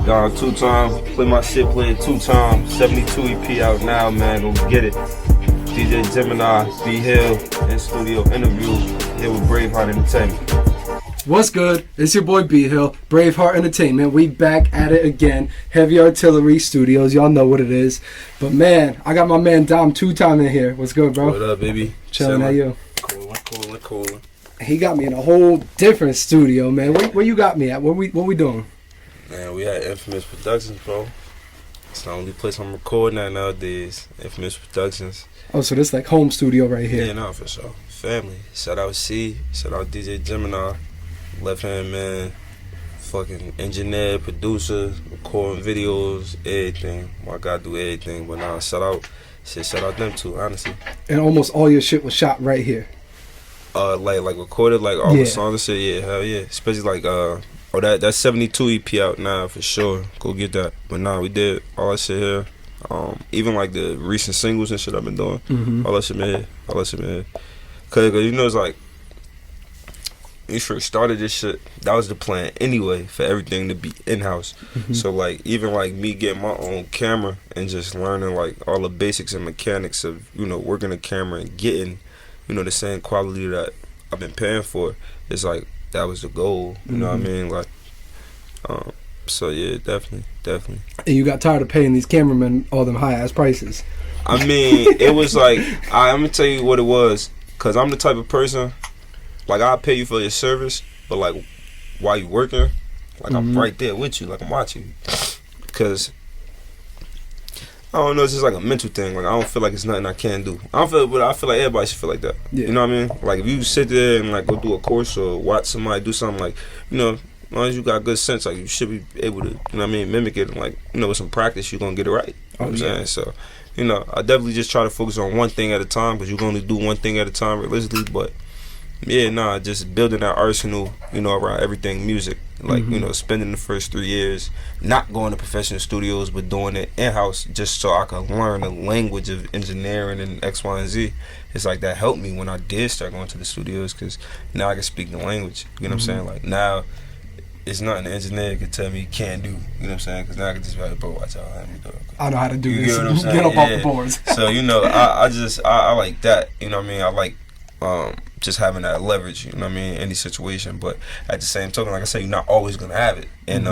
Dom2Time. Play my shit, play it 2 times. 72 EP out now, man. Go get it. DJ Gemini, B Hill, in studio interview here with BraveHeartEnt Entertainment. What's good? It's your boy B Hill, BraveHeart Entertainment. We back at it again. Heavy Artillery Studios. Y'all know what it is. But man, I got my man Dom2Time in here. What's good, bro? What up, baby? Chilling. How you? Coolin'. He got me in a whole different studio, man. Where you got me at? What we doing? Man, we at Infamous Productions, bro. It's the only place I'm recording at nowadays. Infamous Productions. Oh, so this like home studio right here. Yeah, no, for sure. Family. Shout out C. Shout out DJ Gemini. Left hand man. Fucking engineer, producer, recording videos, everything. Well, I gotta do everything, but nah, shout out them too, honestly. And almost all your shit was shot right here. Like recorded, like all the songs and shit. Yeah, hell yeah. Especially like that's 72 EP out now for sure. Go get that. But nah, we did all that shit here. Even like the recent singles and shit I've been doing. Mm-hmm. All that shit man. Cause you know it's like when you first started this shit, that was the plan anyway for everything to be in-house. Mm-hmm. So like even like me getting my own camera and just learning like all the basics and mechanics of, you know, working a camera and getting, you know, the same quality that I've been paying for. It's like that was the goal. You know what I mean? Like so yeah, definitely. And you got tired of paying these cameramen all them high ass prices. I mean, it was like I'm gonna tell you what it was, cause I'm the type of person, like I'll pay you for your service, but like while you working, like I'm right there with you, like I'm watching you. Cause I don't know, it's just like a mental thing. Like I don't feel like it's nothing I can do. I feel like everybody should feel like that. Yeah. You know what I mean? Like if you sit there and like go do a course or watch somebody do something, like, you know, as long as you got good sense, like you should be able to, you know what I mean, mimic it, and like, you know, with some practice you're gonna get it right. You know what I'm saying? So, you know, I definitely just try to focus on one thing at a time, because you can only do one thing at a time realistically. But yeah, nah, just building that arsenal, you know, around everything music. Like, you know, spending the first 3 years not going to professional studios, but doing it in-house just so I could learn the language of engineering and X, Y, and Z. It's like that helped me when I did start going to the studios, because now I can speak the language. You know what I'm saying? Like now, it's nothing the engineer can tell me you can't do. You know what I'm saying? Because now I can just be like, bro, watch out. I know how to do you this. Get what I'm saying? Get up off the boards. So, you know, I like that. You know what I mean? I like just having that leverage, you know what I mean, in any situation. But at the same token, like I say, you're not always going to have it. And,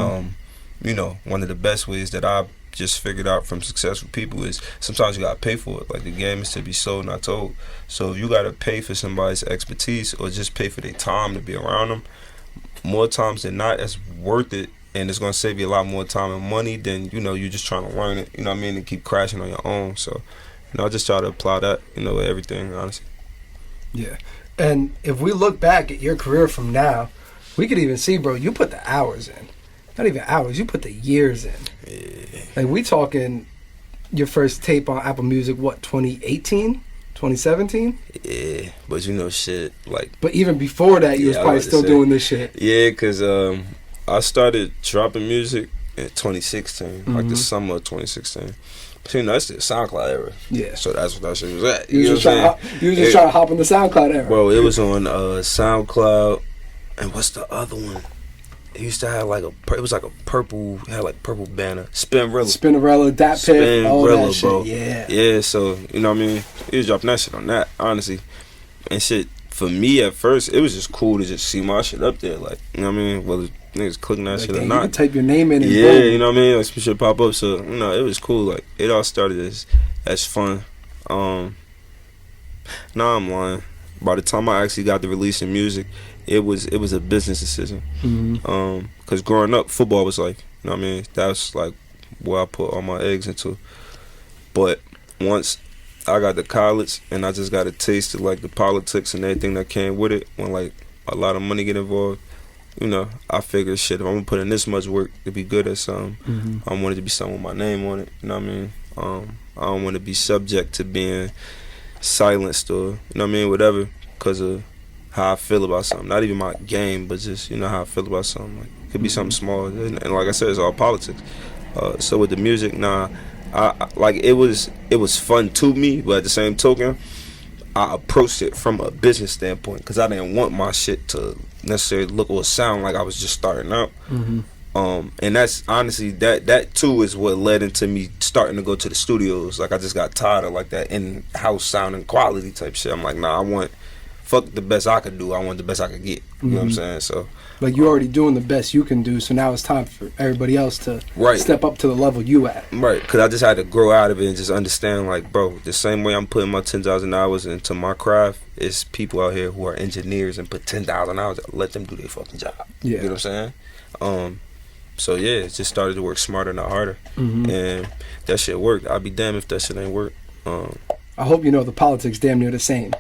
you know, one of the best ways that I've just figured out from successful people is sometimes you got to pay for it. Like the game is to be sold, not told. So if you got to pay for somebody's expertise or just pay for their time to be around them, more times than not, it's worth it, and it's gonna save you a lot more time and money than, you know, you just trying to learn it, you know what I mean, and keep crashing on your own. So, you know, I just try to apply that, you know, with everything, honestly. Yeah. And if we look back at your career from now, we could even see, bro, you put the hours in. Not even hours, you put the years in. Yeah. Like we talking your first tape on Apple Music, what, 2018? 2017? Yeah, but you know, shit, like... But even before that, you was probably still doing this shit. Yeah, because I started dropping music in 2016, like the summer of 2016. So, you know, that's the SoundCloud era. Yeah. So that's what that shit was at. You was just trying to hop on the SoundCloud era. Bro, it was on SoundCloud, and what's the other one? It used to have like it was like a purple, had like purple banner. Spinrilla, datpiff, all that shit. Bro. Yeah. Yeah, so, you know what I mean? He was dropping that shit on that, honestly. And shit, for me at first, it was just cool to just see my shit up there. Like, you know what I mean? Whether niggas clicking that shit or not. You can type your name in and yeah, boom. You know what I mean? Like some shit pop up. So, you know, it was cool. Like, it all started as fun. Nah, I'm lying. By the time I actually got to releasing music, it was a business decision. Because growing up, football was like, you know what I mean? That's like where I put all my eggs into. But once I got to college and I just got a taste of like the politics and everything that came with it, when like a lot of money get involved, you know, I figured, shit, if I'm gonna put in this much work to be good at something, I want it to be something with my name on it. You know what I mean? I don't want to be subject to being silenced or, you know what I mean, whatever, because of how I feel about something. Not even my game, but just, you know, how I feel about something. Like, it could be something small, and like I said, it's all politics. So with the music, nah, I like it was fun to me, but at the same token, I approached it from a business standpoint, because I didn't want my shit to necessarily look or sound like I was just starting out. And that's honestly that too is what led into me starting to go to the studios. Like I just got tired of like that in-house sounding quality type shit. I'm like, nah, I want fuck the best I could do. I want the best I could get. You know what I'm saying? So like you're already doing the best you can do. So now it's time for everybody else to step up to the level you at. Right, because I just had to grow out of it and just understand, like, bro, the same way I'm putting my 10,000 hours into my craft, it's people out here who are engineers and put 10,000 hours. Let them do their fucking job. Yeah. You know what I'm saying? So yeah, it just started to work smarter, not harder, and that shit worked. I'd be damned if that shit ain't work. I hope you know the politics damn near the same,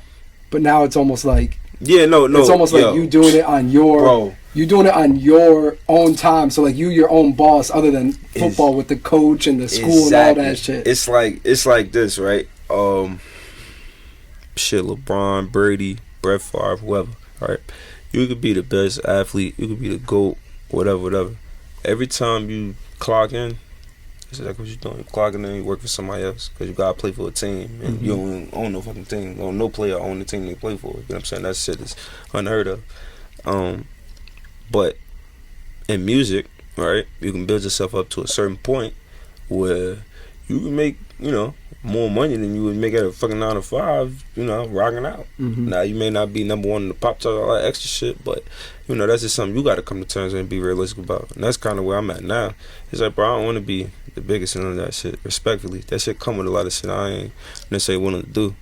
but now it's almost like no, it's almost like you doing it on your you doing it on your own time. So like your own boss, other than football with the coach and the school and all that shit. It's like this, right? Shit, LeBron, Brady, Brett Favre, whoever, right? You could be the best athlete, you could be the GOAT, whatever. Every time you clock in, it's like what you doing. You clocking in, you work for somebody else because you gotta play for a team, and you don't own no fucking team. No player own the team they play for. You know what I'm saying? That shit is unheard of. But in music, right, you can build yourself up to a certain point where you can make, more money than you would make at a fucking 9 to 5, rocking out. Now you may not be number one in the pop chart, all that extra shit, but that's just something you got to come to terms with and be realistic about. And that's kind of where I'm at now. It's like, bro, I don't want to be the biggest in all that shit. Respectfully, that shit come with a lot of shit I ain't necessarily willing to do.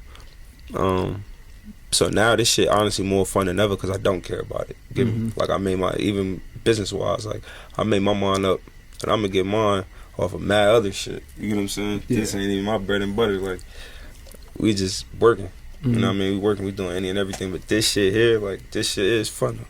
So now this shit honestly more fun than ever because I don't care about it. Like I made even business wise, like I made my mind up and I'm gonna get mine off of mad other shit. You know what I'm saying? Yeah. This ain't even my bread and butter. Like we just working. You know what I mean? We working, we doing any and everything. But this shit here, like this shit is fun.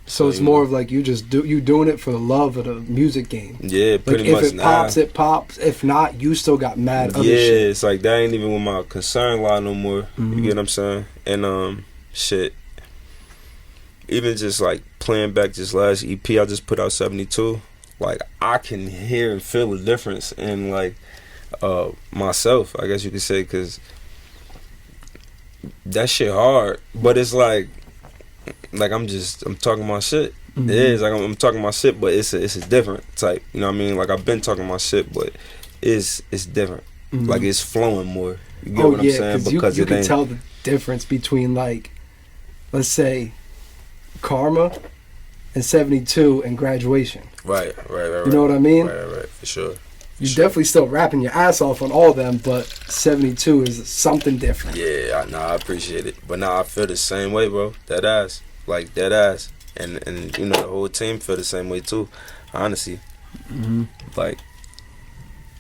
So it's more of like you doing it for the love of the music game. Yeah, pretty like much. If it pops, it pops. If not, you still got mad other shit. Yeah, it's like that ain't even with my concern lie no more. You get what I'm saying? And shit. Even just like playing back this last EP I just put out, 72. Like I can hear and feel the difference in like myself, I guess you could say, because that shit hard. But it's like I'm talking my shit. It is like I'm talking my shit, but it's a different type. You know what I mean? Like I've been talking my shit, but it's different. Like it's flowing more. You get what I'm saying? Because you can tell the difference between like, let's say, Karma and 72 and Graduation. Right. You know what I mean? Right, for sure. You're definitely still rapping your ass off on all of them, but 72 is something different. Yeah, I appreciate it. But I feel the same way, bro. Dead ass. Like, dead ass. And the whole team feel the same way, too. Honestly. Like,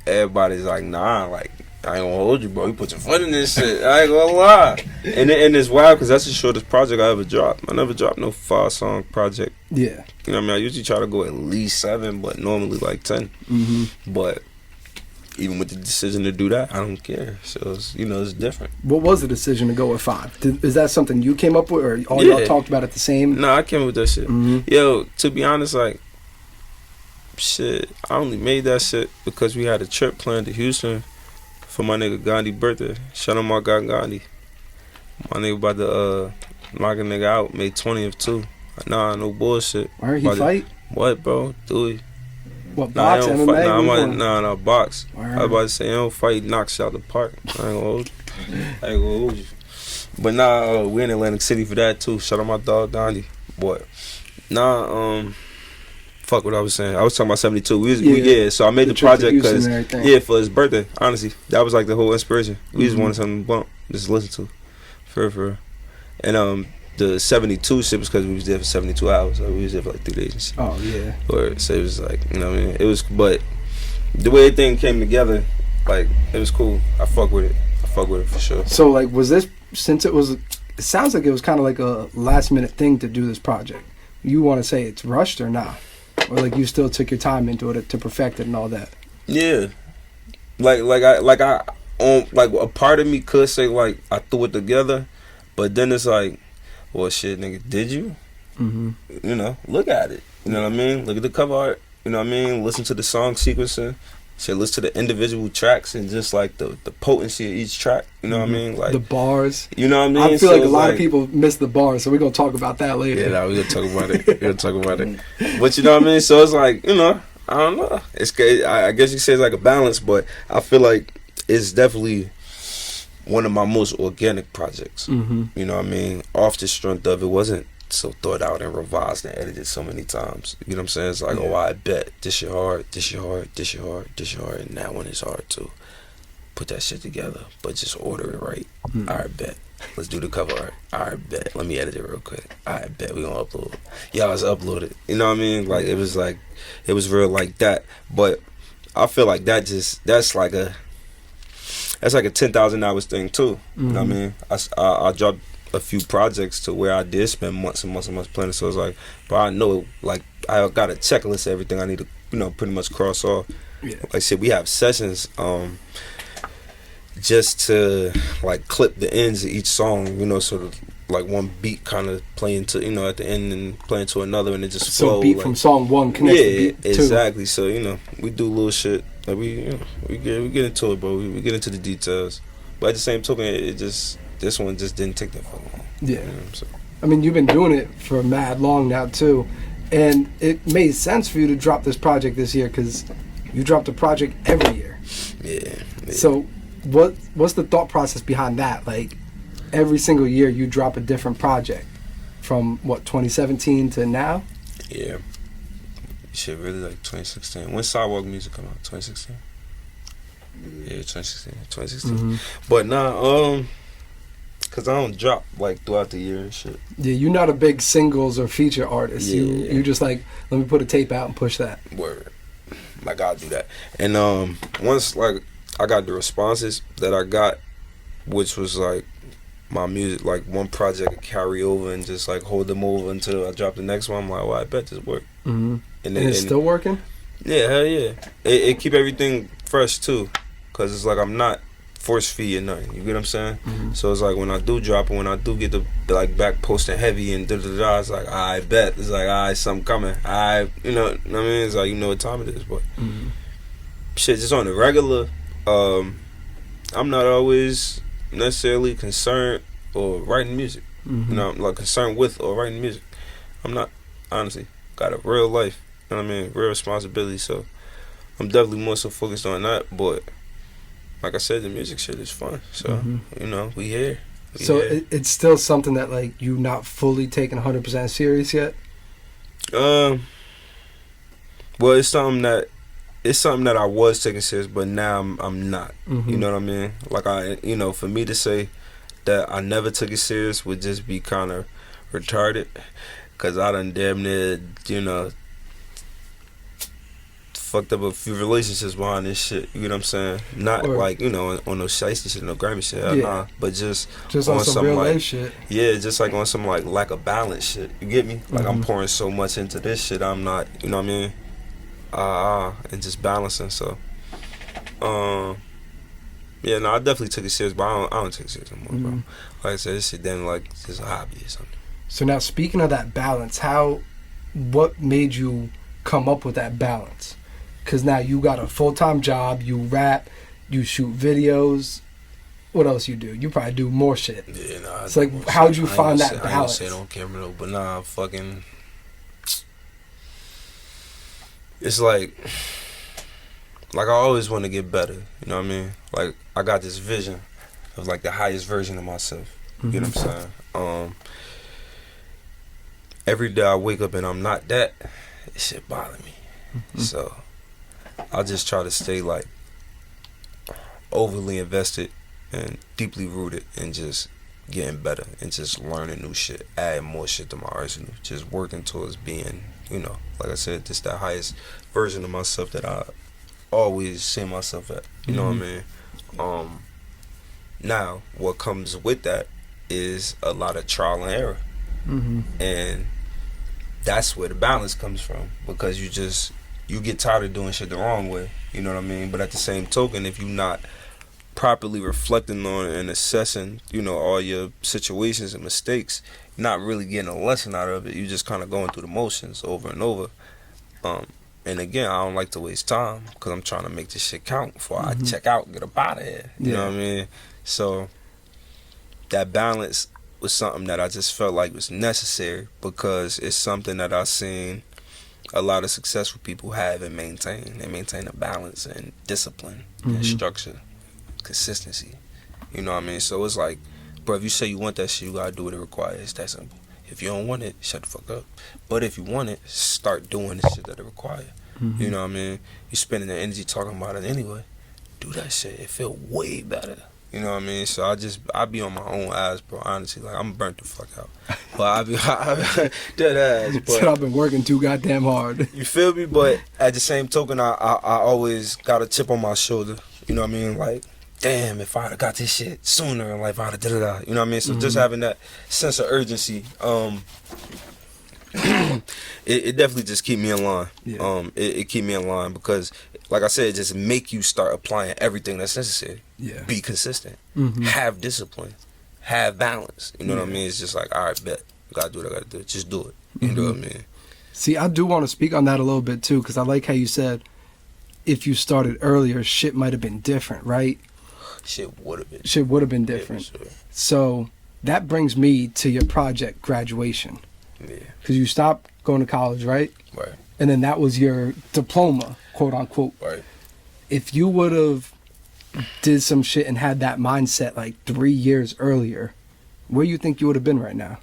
everybody's like, nah, like, I ain't gonna hold you, bro. You put your foot in this shit. I ain't gonna lie. And it's wild because that's the shortest project I ever dropped. I never dropped no 5-song project. Yeah. You know what I mean? I usually try to go at least 7, but normally like 10. But even with the decision to do that, I don't care. So, it's different. What was the decision to go with 5? Is that something you came up with or all y'all talked about at the same? No, I came up with that shit. Yo, to be honest, like, shit, I only made that shit because we had a trip planned to Houston for my nigga Gandhi's birthday. Shout out my guy Gandhi. My nigga about to knock a nigga out May 20th too. Nah, no bullshit. Where he fight? What, bro? Do he? What, box, MMA? Nah, box. I was about to say, he don't fight, he knocks you out the park. I ain't gonna hold you. But we in Atlantic City for that too. Shout out my dog Gandhi. Boy. Fuck what I was saying. I was talking about 72. So I made the project because for his birthday. Honestly, that was like the whole inspiration. We just wanted something to bump, just listen to, for real. And the 72 shit was because we was there for 72 hours. So we was there for like 3 days and shit. Oh yeah. So it was like, you know what I mean? It was, but the way everything came together, like it was cool. I fuck with it for sure. So like, was this, since it sounds like it was kind of like a last minute thing to do this project. You want to say it's rushed or not? Or like you still took your time into it to perfect it and all that? Yeah, like a part of me could say like I threw it together, but then it's like, well, shit, nigga, did you? Look at it. You know what I mean? Look at the cover art. You know what I mean? Listen to the song sequencing. Shit, listen to the individual tracks and just like the potency of each track. You know what I mean? Like the bars. You know what I mean? I feel like a lot of people miss the bars, so we're gonna talk about that later. Yeah, we're gonna talk about it. But you know what I mean? So it's like, I don't know. I guess you say it's like a balance, but I feel like it's definitely one of my most organic projects. Mm-hmm. You know what I mean? Off the strength of it wasn't so thought out and revised and edited so many times. You know what I'm saying? It's like, oh, I bet this shit hard, this shit hard, this shit hard, this shit hard, and that one is hard too. Put that shit together, but just order it right. I bet. Let's do the cover art. I bet. Let me edit it real quick. I bet we gonna upload it. Y'all let's upload it. You know what I mean? Like it was real like that. But I feel like that's like a 10,000 hours thing too. You know what I mean? I dropped a few projects to where I did spend months and months and months planning. So it's like, but I know like I got a checklist of everything I need to, you know, pretty much cross off. Yeah. Like I said, we have sessions just to like clip the ends of each song, you know, sort of like one beat kind of playing to, you know, at the end and playing to another, and it just flow. So beat like, from song one connects to beat two. Exactly. So you know, we do little shit. Like we get into it, bro. We get into the details. But at the same token, this one just didn't take that long. Yeah. You know, so. I mean, you've been doing it for mad long now too, and it made sense for you to drop this project this year because you dropped a project every year. Yeah. So what's the thought process behind that? Like every single year you drop a different project from 2017 to now? Yeah. Shit, really like 2016. When Sidewalk Music come out? 2016? Yeah, 2016. Mm-hmm. But nah, cause I don't drop like throughout the year and shit. Yeah, you're not a big singles or feature artist. Yeah. You just like, let me put a tape out and push that. Word. Like I'll do that. And once like I got the responses that I got, which was like my music, like one project could carry over and just like hold them over until I drop the next one. I'm like, well, I bet this work. Mm-hmm. And it's still working? Yeah, hell yeah. It keep everything fresh too, cause it's like I'm not force feeding nothing. You get what I'm saying? Mm-hmm. So it's like when I do drop and when I do get the like back posting heavy and da, it's like I bet it's like something coming. You know what I mean? It's like you know what time it is, but shit, just on the regular. I'm not always necessarily concerned or writing music. You know, I'm like concerned with or writing music. I'm not, honestly. Got a real life. You know what I mean? Real responsibility. So I'm definitely more so focused on that. But like I said, the music shit is fun. So you know, we here. It's still something that like you not fully taking 100% serious yet. Well, it's something that I was taking serious, but now I'm not. You know what I mean? Like for me to say that I never took it serious would just be kind of retarded, cause I done damn near, you know, fucked up a few relationships behind this shit. You know what I'm saying? Not like, you know, on no shiesty shit, no Grammy shit, nah. But just on some real life shit. Yeah, just like on some like lack of balance shit. You get me? Like I'm pouring so much into this shit, I'm not, you know what I mean? And just balancing. So, yeah, no, I definitely took it serious, but I don't take it serious no more, bro. Like I said, this shit then like just a hobby or something. So now, speaking of that balance, what made you come up with that balance? Because now you got a full-time job, you rap, you shoot videos. What else you do? You probably do more shit. Yeah, nah. It's like, how'd you find that balance? I don't say it on camera though, but nah, fucking. It's like I always want to get better. You know what I mean? Like I got this vision of like the highest version of myself. You know what I'm saying? Every day I wake up and I'm not that, it shit bother me. So I just try to stay like overly invested and deeply rooted in just getting better and just learning new shit, adding more shit to my arsenal, just working towards being, you know, like I said, just that highest version of myself that I always see myself at. You know what I mean? Now, what comes with that is a lot of trial and error. And that's where the balance comes from, because you get tired of doing shit the wrong way. You know what I mean? But at the same token, if you're not properly reflecting on and assessing, you know, all your situations and mistakes, not really getting a lesson out of it, you just kind of going through the motions over and over. And again, I don't like to waste time, because I'm trying to make this shit count before I check out and get up out of here. You know what I mean? So that balance was something that I just felt like was necessary, because it's something that I seen a lot of successful people have and maintain. They maintain a balance and discipline and structure, consistency. You know what I mean? So it's like, bro, if you say you want that shit, you gotta do what it requires. It's that simple. If you don't want it, shut the fuck up. But if you want it, start doing the shit that it requires. You know what I mean? You spending the energy talking about it anyway. Do that shit. It feel way better. You know what I mean? So I be on my own ass, bro. Honestly, like I'm burnt the fuck out. But I be dead ass. But Said I've been working too goddamn hard. you feel me? But at the same token, I always got a chip on my shoulder. You know what I mean? Like, damn, if I'd have got this shit sooner in life, I'd have da-da-da. You know what I mean? So just having that sense of urgency, it definitely just keep me in line. Yeah. It keep me in line because, like I said, it just make you start applying everything that's necessary. Yeah. Be consistent. Have discipline. Have balance. You know what I mean? It's just like, all right, bet. Gotta do what I gotta do. Just do it. You know what I mean? See, I do want to speak on that a little bit too, because I like how you said if you started earlier, shit might have been different, right? Shit would have been. Shit would have been different. Yeah, for sure. So that brings me to your project graduation. Yeah. Because you stopped going to college, right? Right. And then that was your diploma, quote unquote. Right. If you would have did some shit and had that mindset like 3 years earlier, where you think you would have been right now?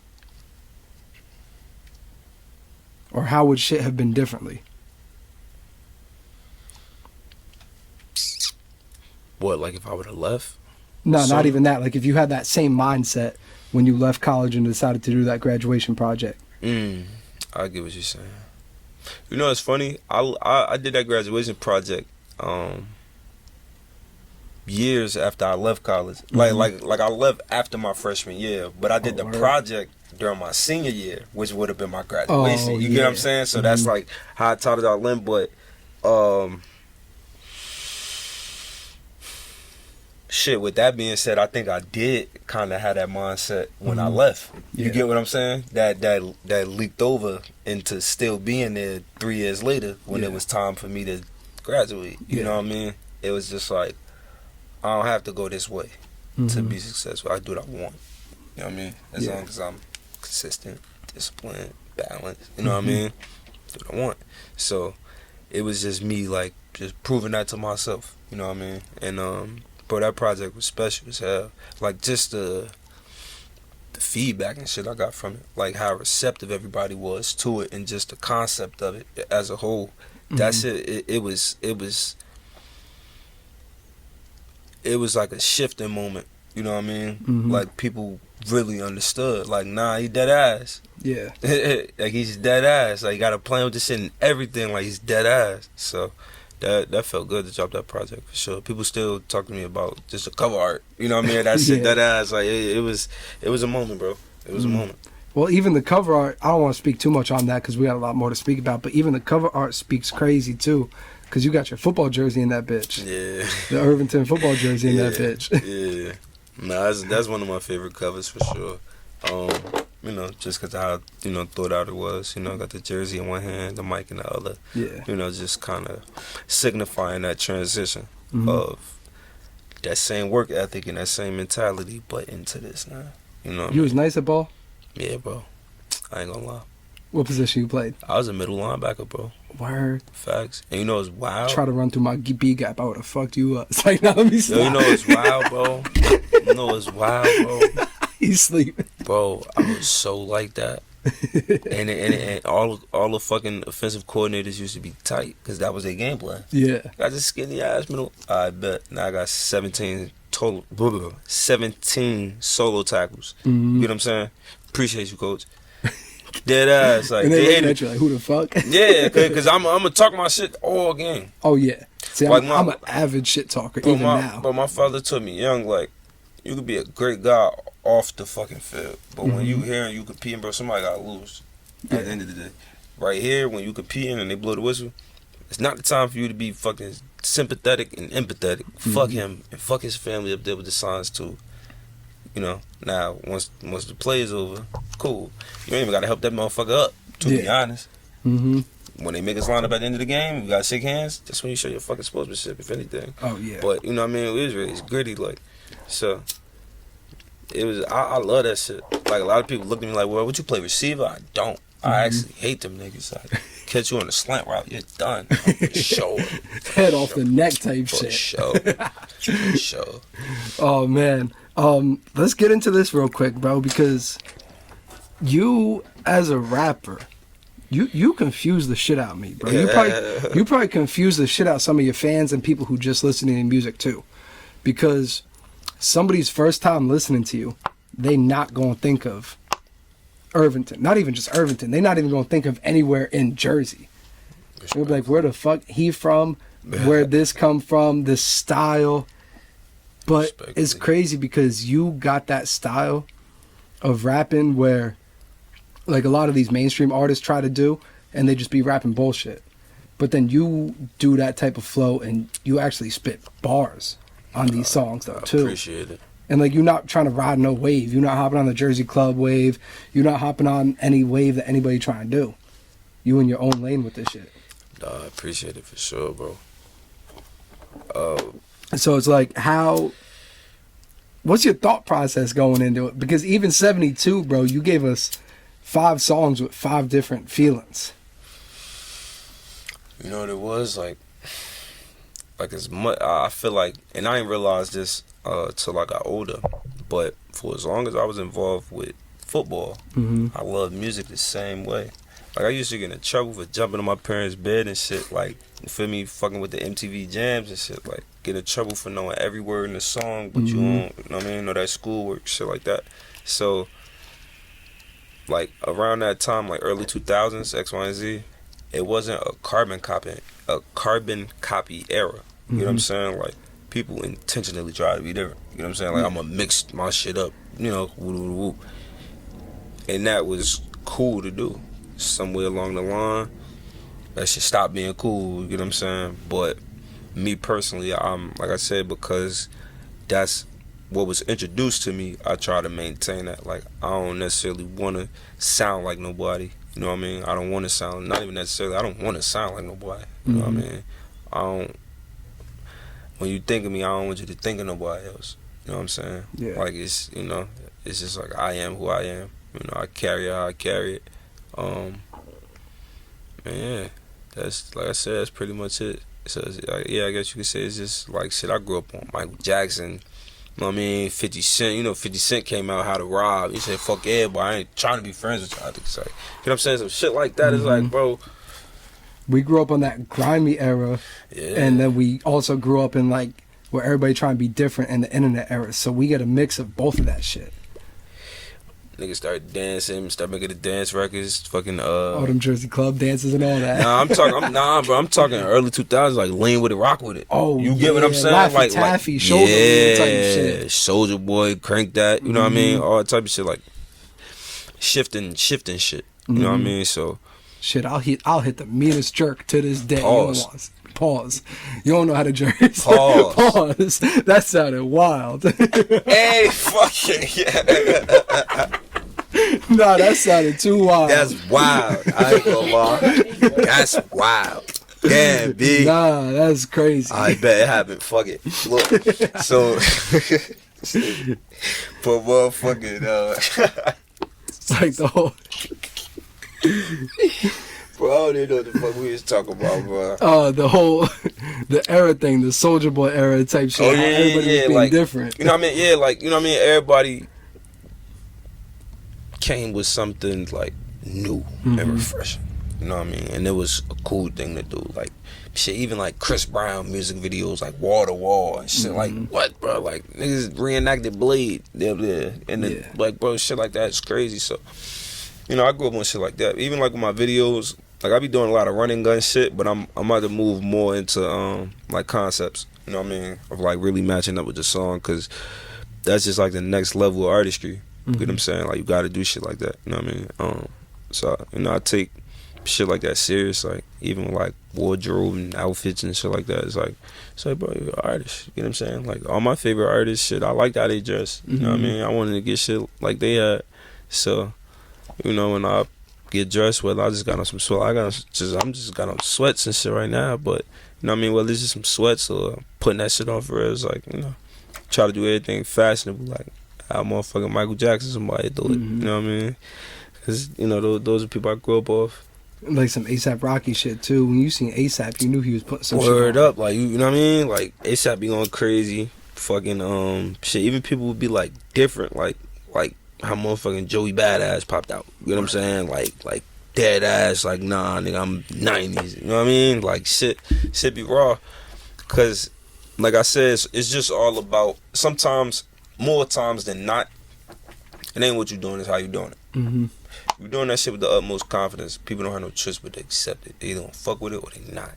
Or how would shit have been differently? What, like if I would have left? No, So- not even that. Like if you had that same mindset when you left college and decided to do that graduation project. I get what you're saying. You know, it's funny. I did that graduation project years after I left college. Like I left after my freshman year, but I did the word. project during my senior year, which would have been my graduation. Oh, You get what I'm yeah. saying? So that's like how I taught it all in. But shit, with that being said, I think I did kind of have that mindset when I left. You Yeah. get what I'm saying? That leaked over into still being there 3 years later when it was time for me to graduate. You know what I mean? It was just like, I don't have to go this way to be successful. I do what I want. You know what I mean? As long as I'm consistent, disciplined, balanced. You know what I mean? Do what I want. So it was just me like just proving that to myself. You know what I mean? And bro, that project was special as hell. Like just the feedback and shit I got from it, like how receptive everybody was to it, and just the concept of it as a whole. That's it. It was like a shifting moment. You know what I mean? Like people really understood. Like, nah, he dead ass. Yeah. Like he's dead ass. Like, he got a plan with this shit and everything. Like he's dead ass. So that felt good to drop that project for sure. People still talk to me about just the cover art. You know what I mean? That shit, dead ass. Like it was a moment, bro. It was a moment. Well, even the cover art, I don't want to speak too much on that because we got a lot more to speak about, but even the cover art speaks crazy too, because you got your football jersey in that bitch. Yeah. The Irvington football jersey in that bitch. Yeah. Nah, that's one of my favorite covers for sure. You know, just because how, you know, thought out it was. You know, got the jersey in one hand, the mic in the other. Yeah. You know, just kind of signifying that transition of that same work ethic and that same mentality, but into this now. You know what I You mean? was nice at ball? Yeah, bro. I ain't gonna lie. What position you played? I was a middle linebacker, bro. Word. Facts. And you know it's wild. Try to run through my B gap, I would have fucked you up. It's like, now let me stop. Yo, you know it's wild, bro. You know it's wild, bro. He's sleeping. Bro, I was so like that. and all the fucking offensive coordinators used to be tight because that was their game plan. Yeah. Got this skinny ass middle. I bet. Now I got 17 total, 17 solo tackles. You know what I'm saying? Appreciate you, coach. Dead ass. Like, And they then hated at you like, who the fuck? Yeah, because I'm gonna talk my shit all game. Oh, yeah. See, Like I'm an avid shit talker, even now. But my father told me young, like, you could be a great guy off the fucking field, but when you here and you competing, bro, somebody gotta lose. At the end of the day, right here, when you competing and they blow the whistle, it's not the time for you to be fucking sympathetic and empathetic. Fuck him and fuck his family up there with the signs too. You know. Now, once the play is over, cool. You ain't even gotta help that motherfucker up. To be honest. When they make us line up at the end of the game, we gotta shake hands. That's when you show your fucking sportsmanship, if anything. Oh, yeah. But you know what I mean? It was really gritty, like. So it was. I love that shit. Like a lot of people look at me like, "Well, would you play receiver?" I don't. I actually hate them niggas. I catch you on a slant route, you're done. For sure. Head off the neck type For shit. sure. For sure. Oh man. Let's get into this real quick, bro, because you as a rapper, you confuse the shit out of me, bro. You probably confuse the shit out of some of your fans and people who just listen to your music too. Because somebody's first time listening to you, they not gonna think of Irvington. Not even just Irvington. They not even gonna think of anywhere in Jersey. They'll be like, where the fuck he from? Where'd this come from? This style. But it's crazy because you got that style of rapping where like a lot of these mainstream artists try to do, and they just be rapping bullshit. But then you do that type of flow and you actually spit bars on these songs though too. Appreciate it. And like you're not trying to ride no wave. You're not hopping on the Jersey Club wave. You're not hopping on any wave that anybody trying to do. You in your own lane with this shit. I appreciate it for sure, bro. So it's like what's your thought process going into it? Because even 72, bro, you gave us 5 songs with 5 different feelings. You know what it was? Like as much, I feel like, and I didn't realize this till I got older, but for as long as I was involved with football, I loved music the same way. Like, I used to get in trouble for jumping on my parents' bed and shit, like, you feel me, fucking with the MTV jams and shit, like, get in trouble for knowing every word in the song, but you don't, you know what I mean, know that schoolwork, shit like that. So, like, around that time, like, early 2000s, X, Y, and Z, it wasn't a carbon copy era. You know what I'm saying? Like, people intentionally try to be different. You know what I'm saying? Like, I'm gonna mix my shit up, you know, woo. And that was cool to do. Somewhere along the line, that shit stopped being cool, you know what I'm saying? But me personally, I'm, like I said, because that's what was introduced to me, I try to maintain that. Like, I don't necessarily want to sound like nobody, you know what I mean? I don't want to sound, not even necessarily, I don't want to sound like nobody, you know what I mean? When you think of me, I don't want you to think of nobody else, you know what I'm saying? Yeah. Like, it's, you know, it's just like, I am who I am, you know, I carry it how I carry it. Yeah, that's, like I said, that's pretty much it. So, yeah, I guess you could say it's just like shit. I grew up on Michael Jackson, you know what I mean, 50 Cent. You know, 50 Cent came out, How to Rob. He said, fuck everybody, I ain't trying to be friends with y'all. It's like, you know what I'm saying? Some shit like that is like, bro. We grew up on that grimy era, and then we also grew up in like where everybody trying to be different in the internet era. So we get a mix of both of that shit. Niggas start dancing, start making the dance records, fucking all them Jersey Club dances and all that. I'm talking early 2000s, like Lean With It, Rock With It. Oh, you get what I'm saying? Laffy Taffy, shoulder type shit. Soulja Boy, Crank That, you know what I mean? All that type of shit, like shifting shit. You know what I mean? So shit, I'll hit the meanest jerk to this day. Pause. You don't know how to jerk. Pause. That sounded wild. Hey, fuck it, yeah. Nah, that sounded too wild. That's wild. I ain't gonna lie. That's wild. Damn, B. Nah, that's crazy. I bet it happened. Fuck it. Look. So, but motherfucking, it's like the whole. Bro, I don't even know what the fuck we was talking about, bro. The era thing, the Soulja Boy era type shit. Oh, yeah, everybody was being like, different. You know what I mean? Yeah, like, you know what I mean? Everybody came with something, like, new and refreshing. You know what I mean? And it was a cool thing to do. Like, shit, even like Chris Brown music videos, like Wall to Wall and shit. Like, what, bro? Like, niggas reenacted Blade. And like, bro, shit like that is crazy. So, you know, I grew up on shit like that. Even like with my videos, like I be doing a lot of running gun shit, but I'm about to move more into like concepts. You know what I mean? Of like really matching up with the song, because that's just like the next level of artistry. You know what I'm saying? Like, you got to do shit like that. You know what I mean? So, you know, I take shit like that serious. Like, even with like wardrobe and outfits and shit like that. It's like, bro, you're an artist. You know what I'm saying? Like, all my favorite artists, shit, I liked how they dress. You know what I mean? I wanted to get shit like they had. So, you know, when I get dressed, well, I just got on some sweat. I'm just got on sweats and shit right now. But, you know what I mean? Well, it's just some sweats or putting that shit on for real. It's like, you know, try to do everything fashionable. Like, how motherfucking Michael Jackson, somebody do it. You know what I mean? Because, you know, those are people I grew up off. Like some ASAP Rocky shit too. When you seen ASAP, you knew he was putting some Word shit on. up, like you know what I mean? Like ASAP be going crazy, fucking shit. Even people would be like different, like how motherfucking Joey Badass popped out. You know what I'm saying? Like dead ass, like nah, nigga, I'm 90s. You know what I mean? Like shit be raw, cause like I said, it's just all about. Sometimes, more times than not, it ain't what you doing, it's how you doing it. Mm-hmm. You're doing that shit with the utmost confidence. People don't have no choice but to accept it. They either gonna fuck with it or they not.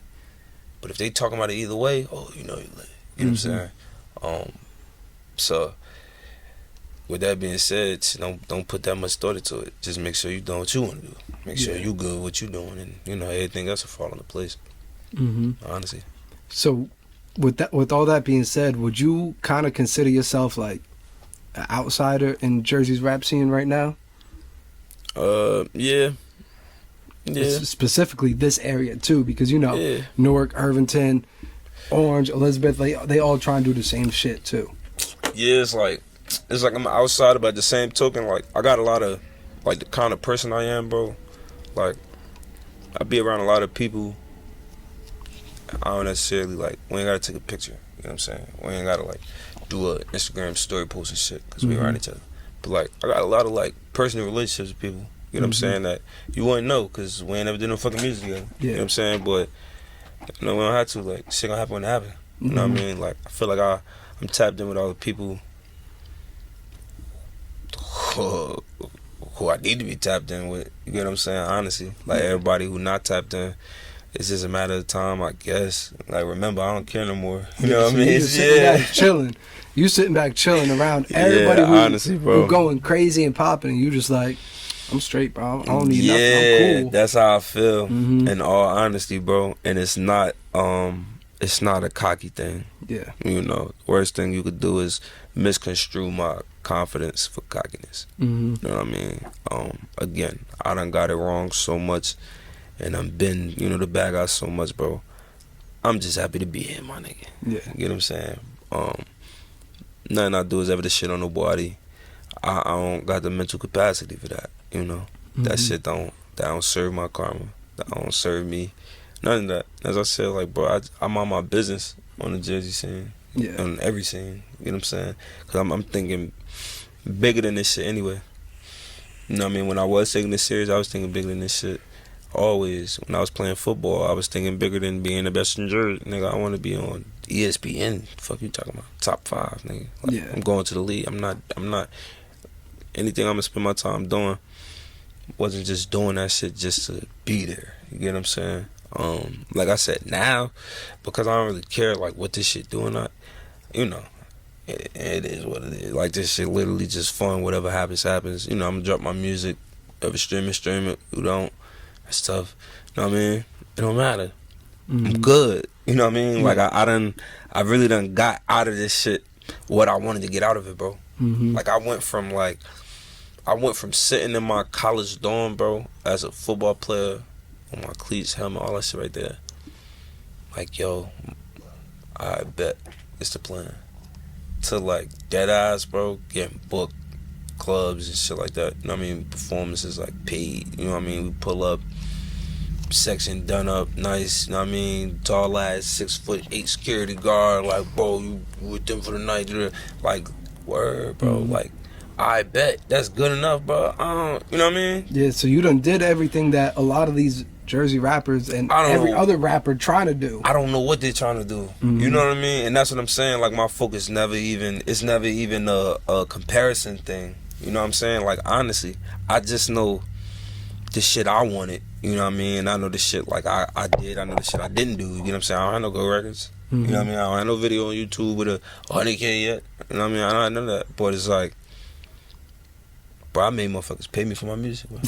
But if they talking about it either way, oh, you know you lit. You know what I'm saying? So with that being said, don't put that much thought into it. Just make sure you doing what you want to do. Make sure you good with what you doing, and you know everything else will fall into place. Honestly. So with all that being said, would you kind of consider yourself like an outsider in Jersey's rap scene right now? Yeah. Specifically this area too, because you know Newark, Irvington, Orange, Elizabeth, they all try and do the same shit too. Yeah, it's like I'm outside, but at the same token, like I got a lot of like the kind of person I am, bro. Like I be around a lot of people. I don't necessarily like. We ain't gotta take a picture. You know what I'm saying? We ain't gotta like do a Instagram story post and shit because we around each other. But like I got a lot of like personal relationships with people. You know what I'm saying? That you wouldn't know because we ain't never did no fucking music together. You know what I'm saying? But you know we don't have to. Like shit gonna happen when it happen. You know what I mean? Like I feel like I'm tapped in with all the people who I need to be tapped in with. You get what I'm saying? Honestly, like everybody who not tapped in, it's just a matter of time, I guess. Like remember, I don't care no more. You know what I mean? You sitting back chilling. You sitting back chilling around everybody honestly, bro. who going crazy and popping, and you just like, I'm straight, bro. I don't need nothing. I'm cool. That's how I feel. In all honesty, bro. And it's not a cocky thing. Yeah. You know, the worst thing you could do is misconstrue my confidence for cockiness. You know what I mean? Again, I done got it wrong so much, and I'm been, you know, the bad guy so much, bro. I'm just happy to be here, my nigga. Yeah. You get what I'm saying? Nothing I do is ever to shit on nobody. I don't got the mental capacity for that. You know, that shit don't serve my karma. That don't serve me. None of that. As I said, like, bro, I'm on my business on the Jersey scene. Yeah. On every scene. You know what I'm saying? Because I'm thinking bigger than this shit anyway. You know what I mean? When I was taking this serious, I was thinking bigger than this shit. Always. When I was playing football, I was thinking bigger than being the best in Jersey. Nigga, I want to be on ESPN. Fuck you talking about? Top 5, nigga. Like, I'm going to the league. I'm not. Anything I'm going to spend my time doing wasn't just doing that shit just to be there. You get what I'm saying? Like I said, now, because I don't really care like what this shit doing, you know, it is what it is. Like this shit literally just fun. Whatever happens. You know, I'm gonna drop my music. Whoever stream it. Who don't, that's tough. You know what I mean? It don't matter. I'm good. You know what I mean? Like I really done got out of this shit what I wanted to get out of it, bro. Like I went from sitting in my college dorm, bro, as a football player, with my cleats, helmet, all that shit right there. Like, yo, I bet it's the plan. To like dead eyes, bro, getting booked, clubs and shit like that. You know what I mean? Performances like paid. You know what I mean? We pull up, section done up, nice. You know what I mean? Tall ass, 6'8" security guard. Like, bro, you with them for the night? Like, word, bro. Like, I bet that's good enough, bro. You know what I mean? Yeah. So you done did everything that a lot of these Jersey rappers and every other rapper trying to do. I don't know what they're trying to do. You know what I mean? And that's what I'm saying. Like my focus never even a comparison thing. You know what I'm saying? Like honestly, I just know the shit I wanted. You know what I mean? I know the shit like I did. I know the shit I didn't do. You know what I'm saying? I don't have no good records. You know what I mean? I don't have no video on YouTube with 100K yet. You know what I mean? I don't have none of that. But it's like, bro, I made motherfuckers pay me for my music, bro.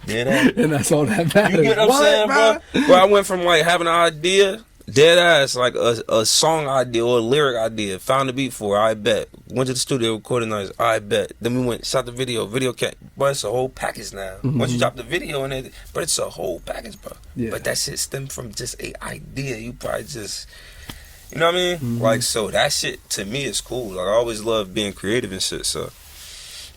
And that's all that matters. You get what I'm saying, bro? Bro, I went from like having an idea, dead ass, like a song idea or a lyric idea, found the beat for it, I bet. Went to the studio, recorded nice, I bet. Then we went, shot the video cat. But it's a whole package now. Once you drop the video in it, but it's a whole package, bro. Yeah. But that shit stemmed from just a idea. You probably just, you know what I mean? Like, so that shit to me is cool. Like, I always love being creative and shit, so.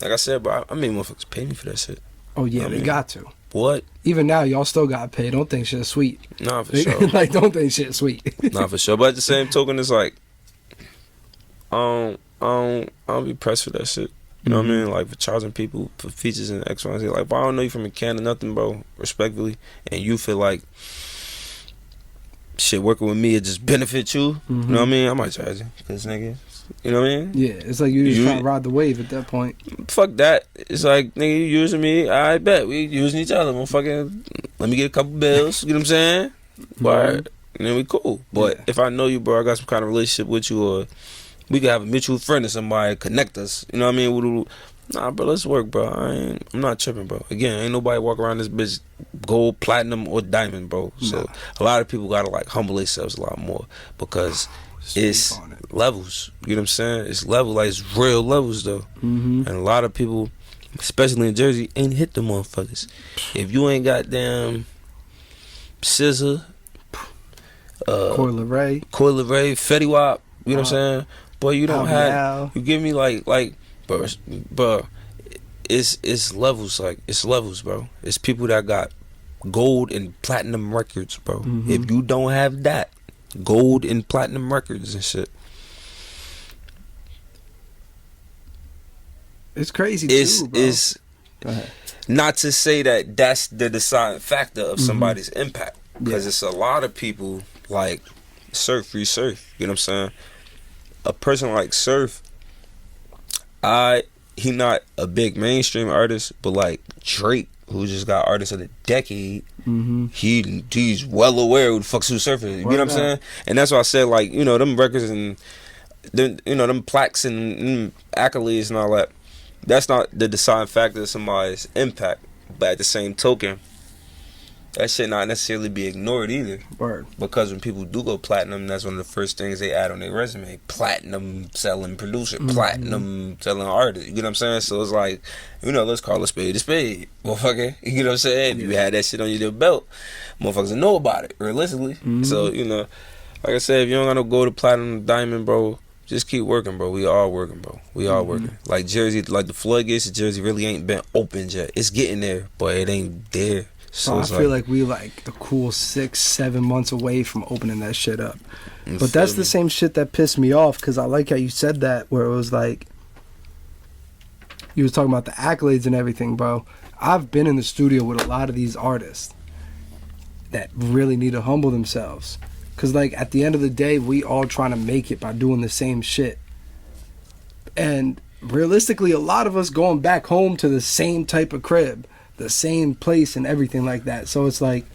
Like I said, bro, I made motherfuckers pay me for that shit. Oh, yeah, they got to. What? Even now, y'all still got paid. Don't think shit sweet. Nah, for sure. Like, don't think shit sweet. Nah, for sure. But at the same token, it's like, I don't be pressed for that shit. You know what I mean? Like, for charging people for features and X, Y, and Z. Like, but I don't know you from a can of nothing, bro, respectfully, and you feel like shit working with me, it just benefit you. You know what I mean? I might charge you. Because, nigga, you know what I mean? Yeah, it's like you just trying to ride the wave at that point. Fuck that. It's like, nigga, you using me, I bet. We using each other. Motherfucking, let me get a couple bills. You know what I'm saying? But, and then we cool. But if I know you, bro, I got some kind of relationship with you, or we could have a mutual friend or somebody connect us. You know what I mean? Nah, bro, let's work, bro. I'm not tripping, bro. Again, ain't nobody walk around this bitch gold, platinum, or diamond, bro. So a lot of people gotta like humble themselves a lot more because it's levels. You know what I'm saying? It's level, like it's real levels though. And a lot of people, especially in Jersey, ain't hit the motherfuckers. If you ain't got damn Scissor, Coil Ray, Fetty Wap, you know what I'm saying? Boy, you don't have. You give me like, bro. It's levels, like it's levels, bro. It's people that got gold and platinum records, bro. If you don't have that, gold and platinum records and shit, it's crazy too, bro. It's not to say that that's the deciding factor of somebody's impact, because it's a lot of people like Free Surf. You know what I'm saying? A person like Surf, he not a big mainstream artist, but like Drake, who just got Artist of the Decade, he's well aware who the fuck Sue Surf is. You know what I'm saying? And that's why I said, like, you know, them records and them plaques and them accolades and all that, that's not the deciding factor of somebody's impact. But at the same token, that shit not necessarily be ignored either. Word. Because when people do go platinum, that's one of the first things they add on their resume. Platinum selling producer, platinum selling artist. You get what I'm saying? So it's like, you know, let's call a spade, motherfucker. You get what I'm saying? If you had that shit on your belt, motherfuckers will know about it, realistically. So, you know, like I said, if you don't got no gold to platinum, diamond, bro, just keep working, bro. We all working, bro. We all working. Like Jersey, like the floodgates of Jersey really ain't been opened yet. It's getting there, but it ain't there. So I feel like we like the cool 6-7 months away from opening that shit up. But that's the same shit that pissed me off, because I like how you said that, where it was like, you was talking about the accolades and everything, bro. I've been in the studio with a lot of these artists that really need to humble themselves. Because like at the end of the day, we all trying to make it by doing the same shit. And realistically, a lot of us going back home to the same type of crib, the same place and everything like that. So it's like,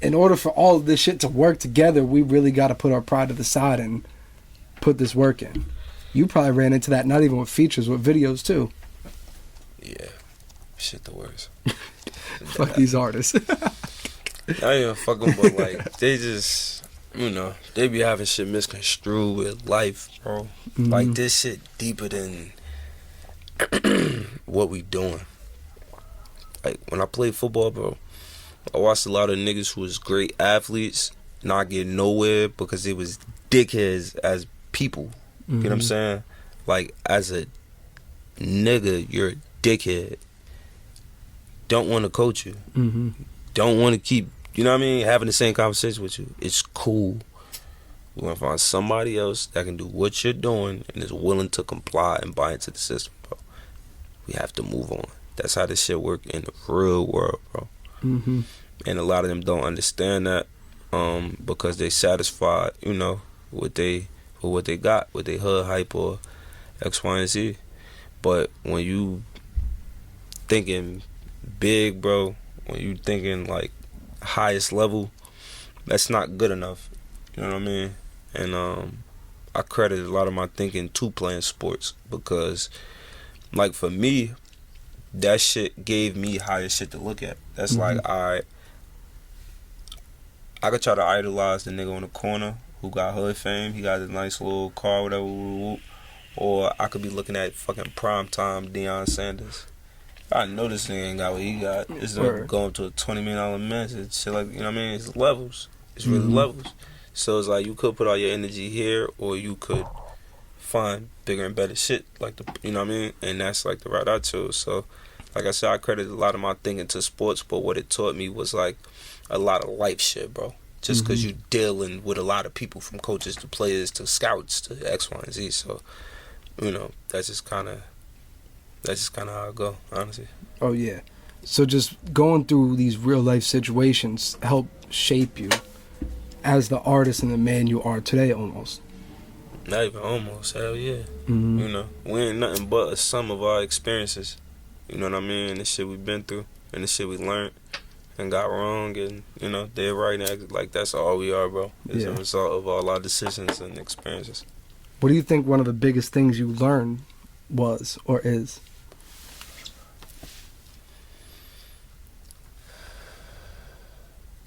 in order for all of this shit to work together, we really got to put our pride to the side and put this work in. You probably ran into that, not even with features, with videos too. Yeah, shit the worst. Fuck these artists. I ain't even fuck them, but like, they just, you know, they be having shit misconstrued with life, bro. Like, this shit deeper than what we doing. Like, when I played football, bro, I watched a lot of niggas who was great athletes not get nowhere because they was dickheads as people. You know what I'm saying? Like, as a nigga, you're a dickhead. Don't want to coach you. Don't want to keep, you know what I mean, having the same conversation with you. It's cool. You want to find somebody else that can do what you're doing and is willing to comply and buy into the system, bro. We have to move on. That's how this shit work in the real world, bro. And a lot of them don't understand that because they satisfied, you know, with what they got, with their hood hype or X, Y, and Z. But when you thinking big, bro, when you thinking like highest level, that's not good enough. You know what I mean? And I credit a lot of my thinking to playing sports, because like for me, that shit gave me higher shit to look at. That's like, I could try to idolize the nigga on the corner who got hood fame. He got a nice little car, whatever. Or I could be looking at fucking primetime Deion Sanders. I know this nigga ain't got what he got. It's like going to a $20 million match and shit, like, you know what I mean? It's levels. It's really levels. So it's like, you could put all your energy here, or you could find bigger and better shit, like the, you know what I mean? And that's like the route I chose. So like I said, I credit a lot of my thinking to sports, but what it taught me was like a lot of life shit, bro. Just because you dealing with a lot of people, from coaches to players to scouts to X, Y, and Z. So, you know, that's just kind of how I go, honestly. Oh yeah. So just going through these real life situations help shape you as the artist and the man you are today, almost. Not even almost, hell yeah. You know, we ain't nothing but a sum of our experiences. You know what I mean? The shit we've been through and the shit we learned and got wrong and, you know, did right and acted like that's all we are, bro. It's a result of all our decisions and experiences. What do you think one of the biggest things you learned was or is?